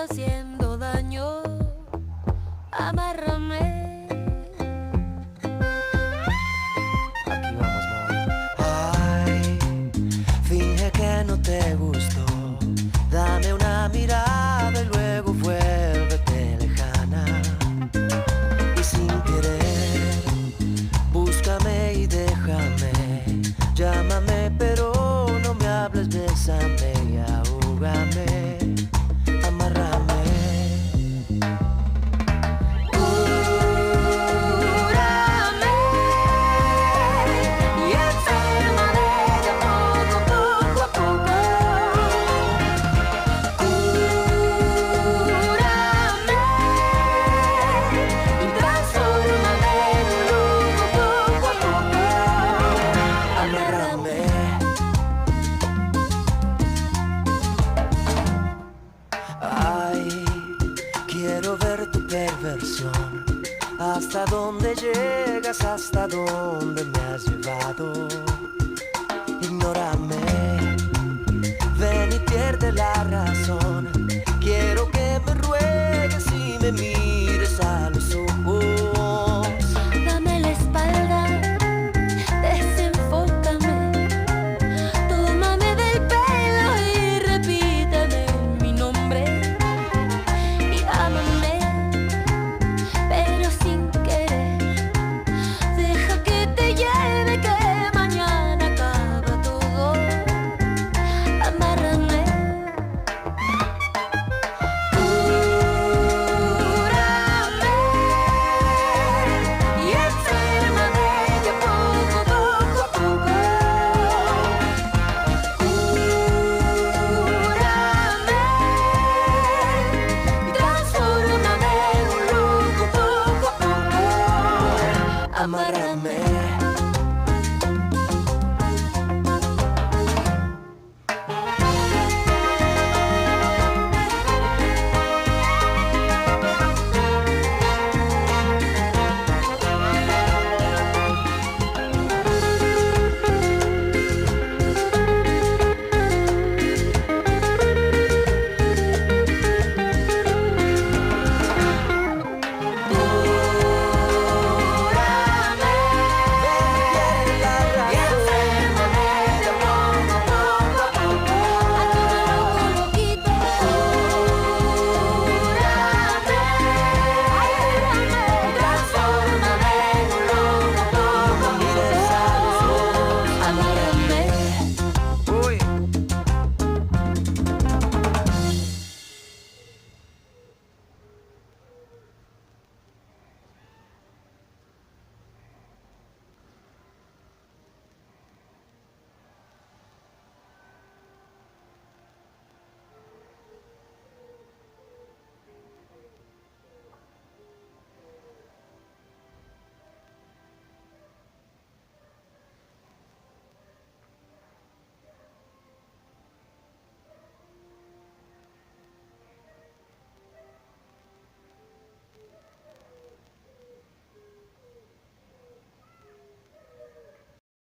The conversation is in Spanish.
haciendo daño. Amárrame. Aquí vamos, mami. Ay, finge que no te gustó. Dame una mirada y luego vuélvete lejana. Y sin querer, búscame y déjame. Llámame pero no me hables, bésame y ahógame. Amárrame. Ay, quiero ver tu perversión. Hasta dónde llegas, hasta dónde me has llevado. Ignórame, ven y pierde la razón. Quiero que me ruegues y me mires a los ojos. Dame la espalda, desenfócame. Tómame del pelo y repítame mi nombre. Y ámame, pero sin querer. Deja que te lleve, que mañana acaba todo. Amárrame. Amárrame.